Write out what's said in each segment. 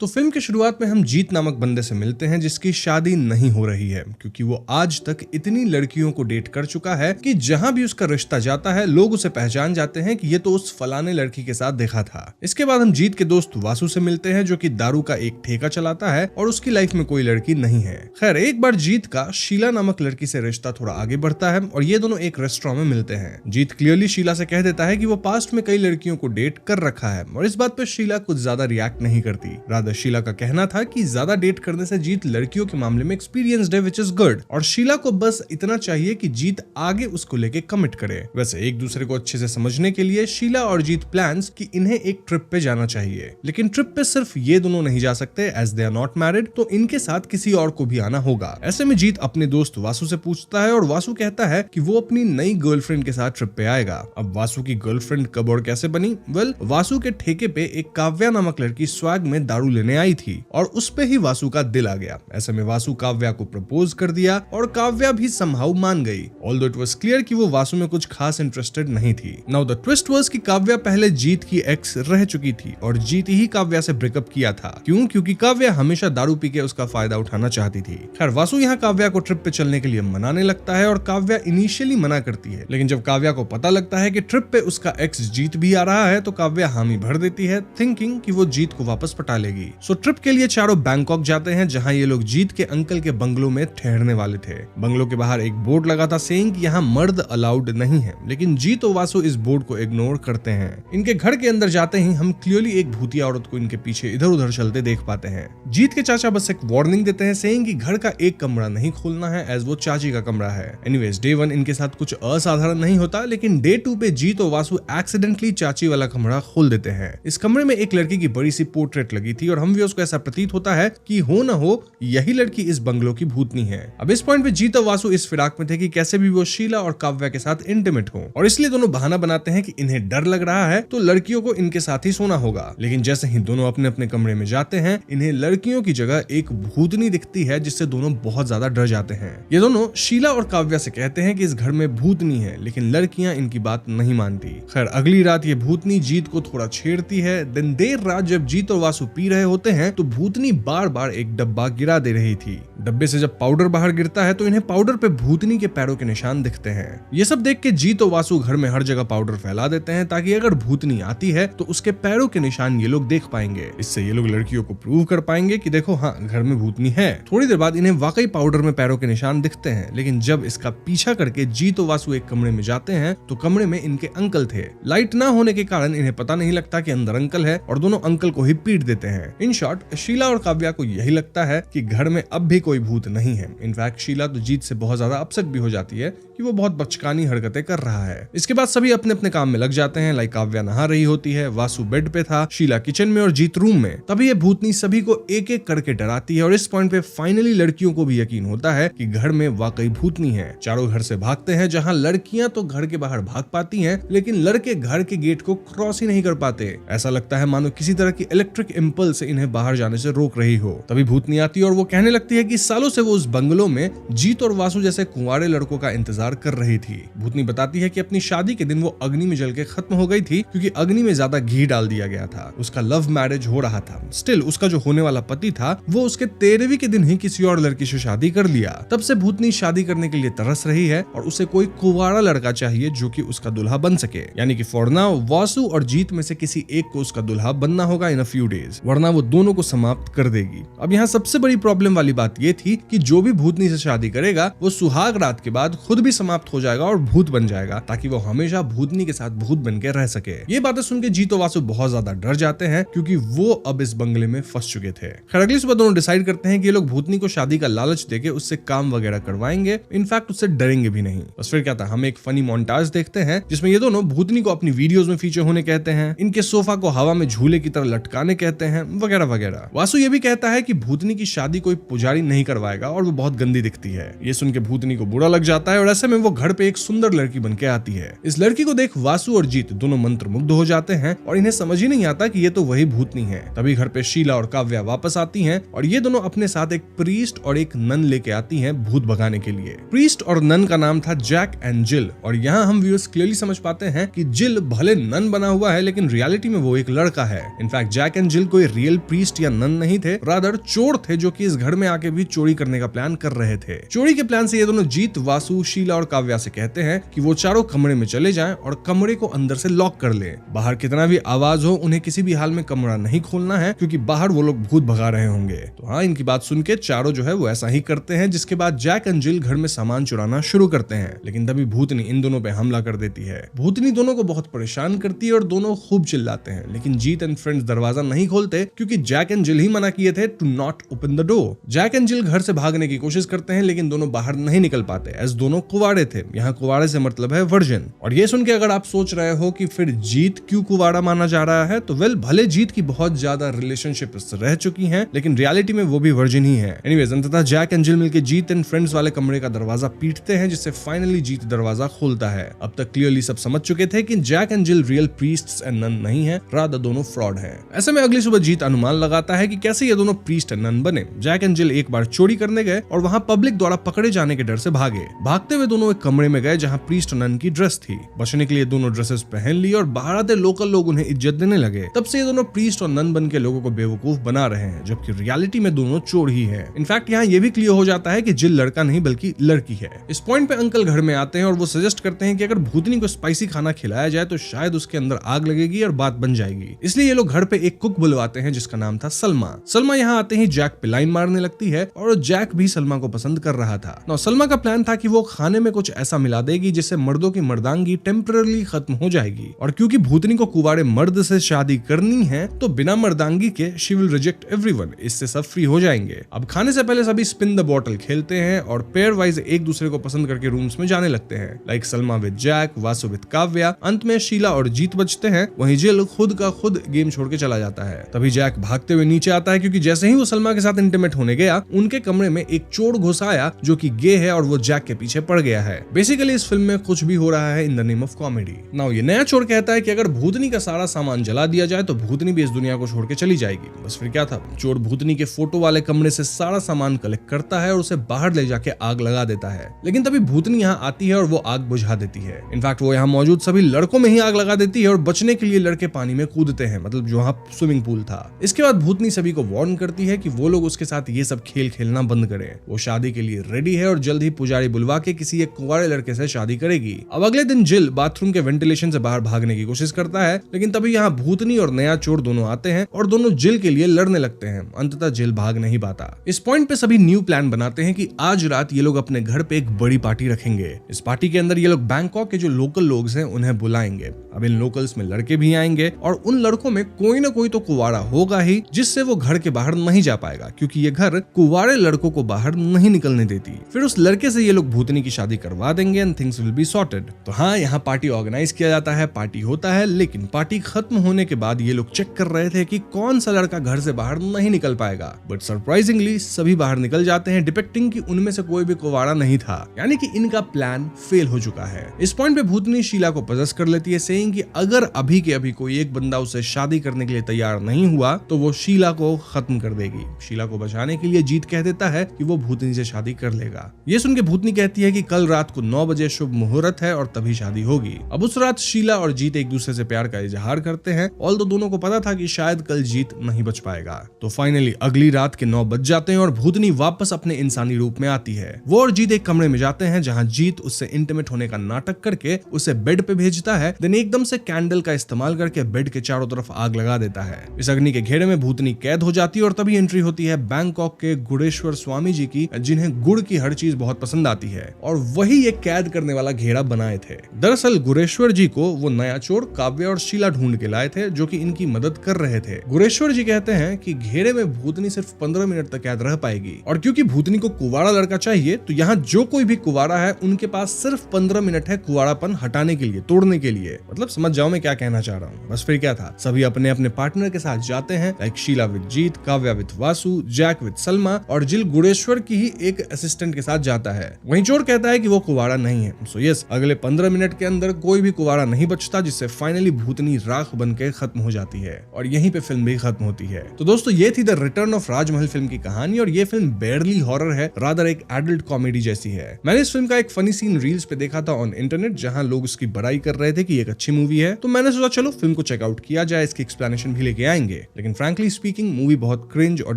तो फिल्म की शुरुआत में हम जीत नामक बंदे से मिलते हैं जिसकी शादी नहीं हो रही है क्योंकि वो आज तक इतनी लड़कियों को डेट कर चुका है कि जहां भी उसका रिश्ता जाता है लोग उसे पहचान जाते हैं कि ये तो उस फलाने लड़की के साथ देखा था। इसके बाद हम जीत के दोस्त वासु से मिलते हैं जो कि दारू का एक ठेका चलाता है और उसकी लाइफ में कोई लड़की नहीं है। खैर एक बार जीत का शीला नामक लड़की से रिश्ता थोड़ा आगे बढ़ता है और ये दोनों एक रेस्टोरेंट में मिलते हैं। जीत क्लियरली शीला से कह देता है कि वो पास्ट में कई लड़कियों को डेट कर रखा है और इस बात पर शीला कुछ ज्यादा रिएक्ट नहीं करती। रादर शीला का कहना था कि ज्यादा डेट करने से जीत लड़कियों के मामले में एक्सपीरियंस्ड है विच इज गुड और शीला को बस इतना चाहिए कि जीत आगे उसको लेके कमिट करे। वैसे एक दूसरे को अच्छे से समझने के लिए शीला और जीत प्लान्स कि इन्हें एक ट्रिप पे जाना चाहिए, लेकिन ट्रिप पे सिर्फ ये दोनों नहीं जा सकते as they are not married, तो इनके साथ किसी और को भी आना होगा। ऐसे में जीत अपने दोस्त वासु से पूछता है और वासु कहता है कि वो अपनी नई गर्लफ्रेंड के साथ ट्रिप पे आएगा। अब वासु की गर्लफ्रेंड कब और कैसे बनी? वेल, वासु के ठेके पे एक काव्या नामक लड़की स्वैग में दारू लेने आई थी और उस पे ही वासु का दिल आ गया। ऐसे में वासु काव्या को प्रपोज कर दिया और काव्या भी समहाउ मान गई, ऑल्दो इट वाज क्लियर कि वो वासु में कुछ खास इंटरेस्टेड नहीं थी। नाउ द ट्विस्ट वाज कि काव्या पहले जीत की एक्स रह चुकी थी और जीत ही काव्या से ब्रेकअप किया था। क्यों? क्योंकि काव्या हमेशा दारू पी के उसका फायदा उठाना चाहती थी। खैर वासु यहाँ काव्या को ट्रिप पे चलने के लिए मनाने लगता है और काव्या इनिशियली मना करती है, लेकिन जब काव्या को पता लगता है कि ट्रिप पे उसका एक्स जीत भी आ रहा है तो काव्या हामी भर देती है, थिंकिंग कि वो जीत को वापस पटा लेगी। सो ट्रिप के लिए चारों बैंकॉक जाते हैं जहां ये लोग जीत के अंकल के बंगलो में ठहरने वाले थे। बंगलो के बाहर एक बोर्ड लगा था सेइंग कि यहाँ मर्द अलाउड नहीं है, लेकिन जीत और वासु इस बोर्ड को इग्नोर करते हैं। इनके घर के अंदर जाते ही हम क्लियरली एक भूतिया औरत को इनके पीछे इधर उधर चलते देख पाते हैं। जीत के चाचा बस एक वार्निंग देते हैं सेइंग कि घर का एक कमरा नहीं खोलना है एज वो चाची का कमरा है। एनीवेज डे 1 इनके साथ कुछ असाधारण नहीं होता, लेकिन डे 2 पे जीत और वासु एक्सीडेंटली चाची वाला कमरा खोल देते हैं। इस कमरे में एक लड़की की बड़ी सी पोर्ट्रेट लगी थी और हम भी उसको ऐसा प्रतीत होता है कि हो ना हो यही लड़की इस बंगलो की भूतनी है। अब इस पॉइंट पे जीत और वासु इस फिराक में थे कि कैसे भी वो शीला और काव्या के साथ इंटीमेट हो और इसलिए दोनों बहाना बनाते हैं कि इन्हें डर लग रहा है तो लड़कियों को इनके साथ ही सोना होगा। लेकिन जैसे ही दोनों अपने अपने कमरे में जाते हैं इन्हें लड़कियों की जगह एक भूतनी दिखती है जिससे दोनों बहुत ज्यादा डर जाते हैं। ये दोनों शीला और काव्या से कहते हैं कि इस घर में भूतनी है, लेकिन लड़कियां इनकी बात नहीं मानती। खैर अगली रात ये भूतनी जीत को थोड़ा छेड़ती है। दिन देर रात जब जीत और वासु पी रहे होते हैं तो भूतनी बार बार एक डब्बा गिरा दे रही थी। डब्बे से जब पाउडर बाहर गिरता है तो इन्हें पाउडर पे भूतनी के पैरों के निशान दिखते हैं। ये सब देख के जीत और वासु घर में हर जगह पाउडर फैला देते हैं ताकि अगर भूतनी आती है तो उसके पैरों के निशान ये लोग देख पाएंगे। इससे ये लोग लड़कियों को प्रूव कर पाएंगे कि देखो हाँ घर में भूतनी है। थोड़ी देर बाद इन्हें वाकई पाउडर में पैरों के निशान दिखते हैं, लेकिन जब इसका पीछा करके जीत और वासु एक कमरे में जाते हैं तो कमरे में इनके अंकल थे। लाइट ना होने के कारण इन्हें पता नहीं लगता कि अंदर अंकल है और दोनों अंकल को ही पीट देते हैं। इन शॉर्ट शीला और काव्या को यही लगता है कि घर में अब भी कोई भूत नहीं है। इनफैक्ट शीला तो जीत से बहुत ज्यादा अपसेट भी हो जाती है कि वो बहुत बचकानी हरकतें कर रहा है। इसके बाद सभी अपने अपने काम में लग जाते हैं। लाइक काव्या नहा रही होती है, वासु बेड पे था, शीला किचन में और जीत रूम में। तभी ये भूतनी सभी को एक एक करके डराती है और इस पॉइंट पे फाइनली लड़कियों को भी यकीन होता है कि घर में वाकई भूतनी है। चारों घर से भागते हैं, जहां लड़कियां तो घर के बाहर भाग पाती हैं, लेकिन लड़के घर के गेट को क्रॉस ही नहीं कर पाते। ऐसा लगता है मानो किसी तरह की इलेक्ट्रिक इंपल्स इन्हें बाहर जाने से रोक रही हो। तभी भूतनी आती है और वो कहने लगती है कि सालों से वो उस बंगलो में जीत और वासु जैसे कुंवारे लड़कों का इंतजार कर रही थी। भूतनी बताती है कि अपनी शादी के दिन वो अग्नि में जल के खत्म हो गई थी क्योंकि अग्नि में ज्यादा घी डाल दिया गया था। उसका लव मैरिज हो रहा था, स्टिल उसका जो होने वाला पति था वो उसके 13वीं के दिन ही किसी और लड़की से शादी कर लिया। तब से भूतनी शादी करने के लिए तरस रही है और उसे कोई कुंवारा लड़का चाहिए जो कि उसका दुल्हा बन सके। यानी कि फॉर नाउ वासु और जीत में से किसी एक को उसका दुल्हा बनना होगा इन अ फ्यू डेज, वरना वो दोनों को समाप्त कर देगी। अब यहाँ सबसे बड़ी प्रॉब्लम वाली बात ये थी कि जो भी भूतनी से शादी करेगा वो सुहाग रात के बाद खुद भी समाप्त हो जाएगा और भूत बन जाएगा ताकि वो हमेशा भूतनी के साथ भूत बन के रह सके। ये बातें सुन के जीत और वासु बहुत ज्यादा डर जाते हैं क्योंकि वो अब इस बंगले में फंस चुके थे। खैर अगली सुबह दोनों डिसाइड करते हैं कि ये लोग भूतनी को शादी का लालच देके उससे काम वगैरह करवाएंगे, इनफैक्ट उससे डरेंगे भी नहीं। बस फिर क्या था, हम एक फनी मोन्टाज देखते हैं जिसमें ये दोनों भूतनी को अपनी वीडियोस में फीचर होने कहते हैं, इनके सोफा को हवा में झूले की तरह लटकाने कहते हैं, वगैरह वगैरह। वासु ये भी कहता है कि भूतनी की शादी कोई पुजारी नहीं करवाएगा और वो बहुत गंदी दिखती है। ये सुन के भूतनी को बुरा लग जाता है और ऐसे में वो घर पे एक सुंदर लड़की बन के आती है। इस लड़की को देख वासु और जीत दोनों मंत्रमुग्ध हो जाते हैं और इन्हें समझ ही नहीं आता कि ये तो वही भूतनी है। तभी घर पे शीला और काव्या वापस आती हैं और ये दोनों अपने साथ एक प्रीस्ट और एक नन लेके आती हैं भूत भगाने के लिए। प्रीस्ट और नन का नाम था जैक एंड जिल और यहाँ हम व्यूअर्स क्लियरली समझ पाते हैं कि जिल भले नन बना हुआ है लेकिन रियलिटी में वो एक लड़का है। इनफैक्ट जैक एंड जिल कोई रियल रियल प्रीस्ट या नन नहीं थे, रादर चोर थे जो कि इस घर में आके भी चोरी करने का प्लान कर रहे थे। चोरी के प्लान से ये दोनों जीत, वासु, शीला और काव्या से कहते हैं कि वो चारों कमरे में चले जाएं और कमरे को अंदर से लॉक कर लें। बाहर कितना भी आवाज हो, उन्हें किसी भी हाल में कमरा नहीं खोलना है क्योंकि बाहर वो लोग भूत भगा रहे होंगे। तो हाँ, इनकी बात सुन के चारों जो है वो ऐसा ही करते हैं, जिसके बाद जैक एंड जिल घर में सामान चुराना शुरू करते हैं। लेकिन तभी भूतनी इन दोनों पे हमला कर देती है। भूतनी दोनों को बहुत परेशान करती है और दोनों खूब चिल्लाते हैं, लेकिन जीत एंड फ्रेंड्स दरवाजा नहीं खोलते क्योंकि जैक एंड जिल ही मना किए थे to not open the door. Jack and Jill घर से भागने की कोशिश करते हैं लेकिन दोनों बाहर नहीं निकल पाते, एज दोनों कुंवारे थे। यहाँ कुंवारे से मतलब है वर्जिन। और ये सुन के अगर आप सोच रहे हो कि फिर जीत क्यों कुंवारा माना जा रहा है, तो वेल, भले जीत की बहुत ज्यादा रिलेशनशिप्स रह चुकी हैं, लेकिन रियलिटी में वो भी वर्जिन ही है। एनीवेज, अंततः जैक एंड जिल मिलकर जीत एंड फ्रेंड्स वाले कमरे का दरवाजा पीटते हैं, जिससे फाइनली जीत दरवाजा खोलता है। अब तक क्लियरली सब समझ चुके थे कि Jack and Jill real priests and nun नहीं है, रादर दोनों फ्रॉड हैं। ऐसे में अगली सुबह जीत अनुमान लगाता है कि कैसे ये दोनों प्रीस्ट एंड नन बने। जैक एंड जिल एक बार चोरी करने गए और वहां पब्लिक द्वारा पकड़े जाने के डर से भागे। भागते हुए दोनों एक कमरे में गए जहां प्रीस्ट और नन की ड्रेस थी। बचने के लिए दोनों ड्रेसेस पहन ली और बाहर आते लोकल लोग उन्हें इज्जत देने लगे। तब से ये दोनों प्रीस्ट और नन बन के लोगों को बेवकूफ बना रहे हैं, जबकि रियलिटी में दोनों चोर ही है। इनफैक्ट यहाँ ये भी क्लियर हो जाता है कि जिल लड़का नहीं बल्कि लड़की है। इस पॉइंट पे अंकल घर में आते हैं और वो सजेस्ट करते हैं कि अगर भूतनी को स्पाइसी खाना खिलाया जाए तो शायद उसके अंदर आग लगेगी और बात बन जाएगी। इसलिए ये लोग घर पे एक कुक बुलवाते हैं जिसका नाम था सलमा। सलमा यहाँ आते ही जैक पे लाइन मारने लगती है और जैक भी सलमा को पसंद कर रहा था। नौ सलमा का प्लान था कि वो खाने में कुछ ऐसा मिला देगी जिससे मर्दों की मर्दांगी टेम्पररी खत्म हो जाएगी, और क्योंकि भूतनी को कुंवारे मर्द से शादी करनी है तो बिना मर्दांगी के शी विल रिजेक्ट एवरीवन, इससे सब फ्री हो जाएंगे। अब खाने से पहले सभी स्पिन द बॉटल खेलते हैं और पेयर वाइज एक दूसरे को पसंद करके रूम्स में जाने लगते हैं, like Salma with Jack, Vasu with Kavya. अंत में शीला और जीत बचते हैं, वहीं जिल खुद का खुद गेम छोड़ के चला जाता है। तभी जैक भागते हुए नीचे आता है क्योंकि जैसे ही वो सलमा के साथ इंटीमेट होने गया, उनके कमरे में एक चोर घुस आया जो कि गे है और वो जैक के पीछे पड़ गया है। बेसिकली इस फिल्म में कुछ भी हो रहा है in the name of comedy. Now ये नया चोर कहता है कि अगर भूतनी का सारा सामान जला दिया जाए तो भूतनी भी इस दुनिया को छोड़ के चली जाएगी। बस फिर क्या था, चोर भूतनी के फोटो वाले कमरे से सारा सामान कलेक्ट करता है और उसे बाहर ले जाके आग लगा देता है। लेकिन तभी भूतनी यहाँ आती है और वो आग बुझा देती है। इनफैक्ट वो यहाँ मौजूद सभी लड़कों में ही आग लगा देती है और बचने के लिए लड़के पानी में कूदते हैं, मतलब जो वहाँ स्विमिंग पूल था। इसके बाद भूतनी सभी को वार्न करती है कि वो लोग उसके साथ ये सब खेल खेलना बंद करें। वो शादी के लिए रेडी है और जल्द ही पुजारी बुलवा के किसी एक कुंवारे लड़के से शादी करेगी। अब अगले दिन जिल बाथरूम के वेंटिलेशन से बाहर भागने की कोशिश करता है, लेकिन तभी यहाँ भूतनी और नया चोर दोनों आते हैं और दोनों जिल के लिए लड़ने लगते हैं। अंततः जिल भाग नहीं पाता। इस पॉइंट पे सभी न्यू प्लान बनाते हैं कि आज रात ये लोग अपने घर पे एक बड़ी पार्टी रखेंगे। इस पार्टी के अंदर ये लोग बैंकॉक के जो लोकल लोग हैं उन्हें बुलाएंगे। अब इन लोकल्स में लड़के भी आएंगे और उन लड़कों में कोई ना कोई तो कुंवारा होगा ही, जिससे वो घर के बाहर नहीं जा पाएगा क्योंकि ये घर कुंवारे लड़कों को बाहर नहीं निकलने देती। फिर उस लड़के से ये लोग भूतनी की शादी करवा देंगे and things will be sorted. तो हाँ, यहाँ पार्टी ऑर्गेनाइज किया जाता है, पार्टी होता है, लेकिन पार्टी खत्म होने के बाद ये लोग चेक कर रहे थे कि कौन सा लड़का घर से बाहर नहीं निकल पाएगा। बट सरप्राइजिंगली सभी बाहर निकल जाते हैं, डिपेक्टिंग कि उनमें से कोई भी कुंवारा नहीं था, यानी कि इनका प्लान फेल हो चुका है। इस पॉइंट पे भूतनी शीला को पजेस कर लेती है, सेइंग कि अगर अभी के अभी कोई एक बंदा उसे शादी करने के लिए तैयार नहीं हुआ तो वो शीला को खत्म कर देगी। शीला को बचाने के लिए जीत कह देता है कि वो भूतनी से शादी कर लेगा। ये सुन के भूतनी कहती है कि कल रात को 9 बजे शुभ मुहूर्त है और तभी शादी होगी। अब उस रात शीला और जीत एक दूसरे से प्यार का इजहार करते हैं, ऑल्दो दोनों को पता था कि शायद कल जीत नहीं बच पाएगा। तो फाइनली अगली रात के 9 बज जाते हैं और भूतनी वापस अपने इंसानी रूप में आती है। वो और जीत एक कमरे में जाते हैं जहां जीत उससे इंटीमेट होने का नाटक करके उसे बेड पे भेजता है, देन एकदम से कैंडल का इस्तेमाल करके बेड के चारों तरफ आग लगा देता है। इस अग्नि के घेरे में भूतनी कैद हो जाती है और तभी एंट्री होती है बैंकॉक के गुड़ेश्वर स्वामी जी की, जिन्हें गुड़ की हर चीज बहुत पसंद आती है और वही एक कैद करने वाला घेरा बनाए थे। दरअसल गुड़ेश्वर जी को वो नया चोर काव्या और शीला ढूंढ के लाए थे जो कि इनकी मदद कर रहे थे। गुड़ेश्वर जी कहते हैं कि घेरे में भूतनी सिर्फ 15 मिनट तक कैद रह पाएगी और क्योंकि भूतनी को कुंवारा लड़का चाहिए तो यहाँ जो कोई भी कुंवारा है उनके पास सिर्फ 15 मिनट है कुंवारापन हटाने के लिए, तोड़ने के लिए। मतलब समझ जाओ मैं क्या कहना चाह रहा हूँ। बस फिर क्या था, सभी अपने अपने पार्टनर के साथ जाते हैं, like Sheela with Jeet, Kavya with Vasu, Jack with Salma और जिल गुड़ेश्वर की ही एक असिस्टेंट के साथ जाता है। वहीं चोर कहता है कि वो कुंवारा नहीं है। सो यस, अगले 15 मिनट के अंदर कोई भी कुंवारा नहीं बचता, जिससे फाइनली भूतनी राख बन के खत्म हो जाती है और यहीं पे फिल्म भी खत्म होती है। तो दोस्तों ये थी the return of Rajmahal film की कहानी और ये फिल्म बेयरली हॉरर है, रादर एक एडल्ट कॉमेडी जैसी है। मैंने इस फिल्म का एक फनी सीन रील्स पे देखा था ऑन इंटरनेट, जहां लोग इसकी बड़ाई कर रहे थे कि एक अच्छी मूवी है, तो मैंने सोचा चलो फिल्म को चेकआउट किया जाए, इसकी एक्सप्लेनेशन भी लेके आएंगे। लेकिन फ्रैंकली स्पीकिंग मूवी बहुत क्रिंज और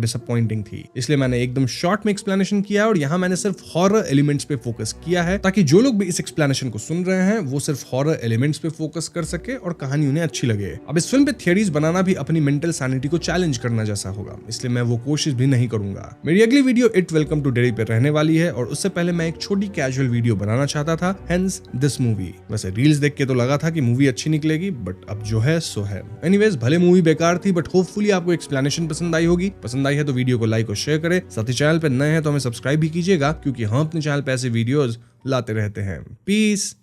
डिसअपॉइंटिंग थी। इसलिए मैंने एकदम शॉर्ट में एक्सप्लेनेशन किया और यहाँ मैंने सिर्फ हॉरर एलिमेंट्स पे फोकस किया है, ताकि जो लोग भी इस एक्सप्लेनेशन को सुन रहे हैं वो सिर्फ हॉरर एलिमेंट्स पे फोकस कर सके और कहानी उन्हें अच्छी लगे। अब इस फिल्म पे थियरीज बनाना भी अपनी मेंटल सैनिटी को चैलेंज करना जैसा होगा, इसलिए मैं वो कोशिश भी नहीं करूंगा। मेरी अगली video it welcome to dairy पे रहने वाली है और उससे पहले मैं एक छोटी कैजुअल वीडियो बनाना चाहता था, हेंस दिस मूवी। वैसे रील्स देख के तो लगा था कि मूवी अच्छी निकलेगी, बट अब जो है सो है। एनीवेज, भले मूवी बेकार थी बट होपफुली आपको एक्सप्लेनेशन पसंद आई होगी। पसंद आई है तो वीडियो को लाइक और शेयर करें। साथ ही चैनल पे नए हैं तो हमें सब्सक्राइब भी कीजिएगा, क्योंकि हम अपने चैनल पे ऐसे वीडियोस लाते रहते हैं। पीस।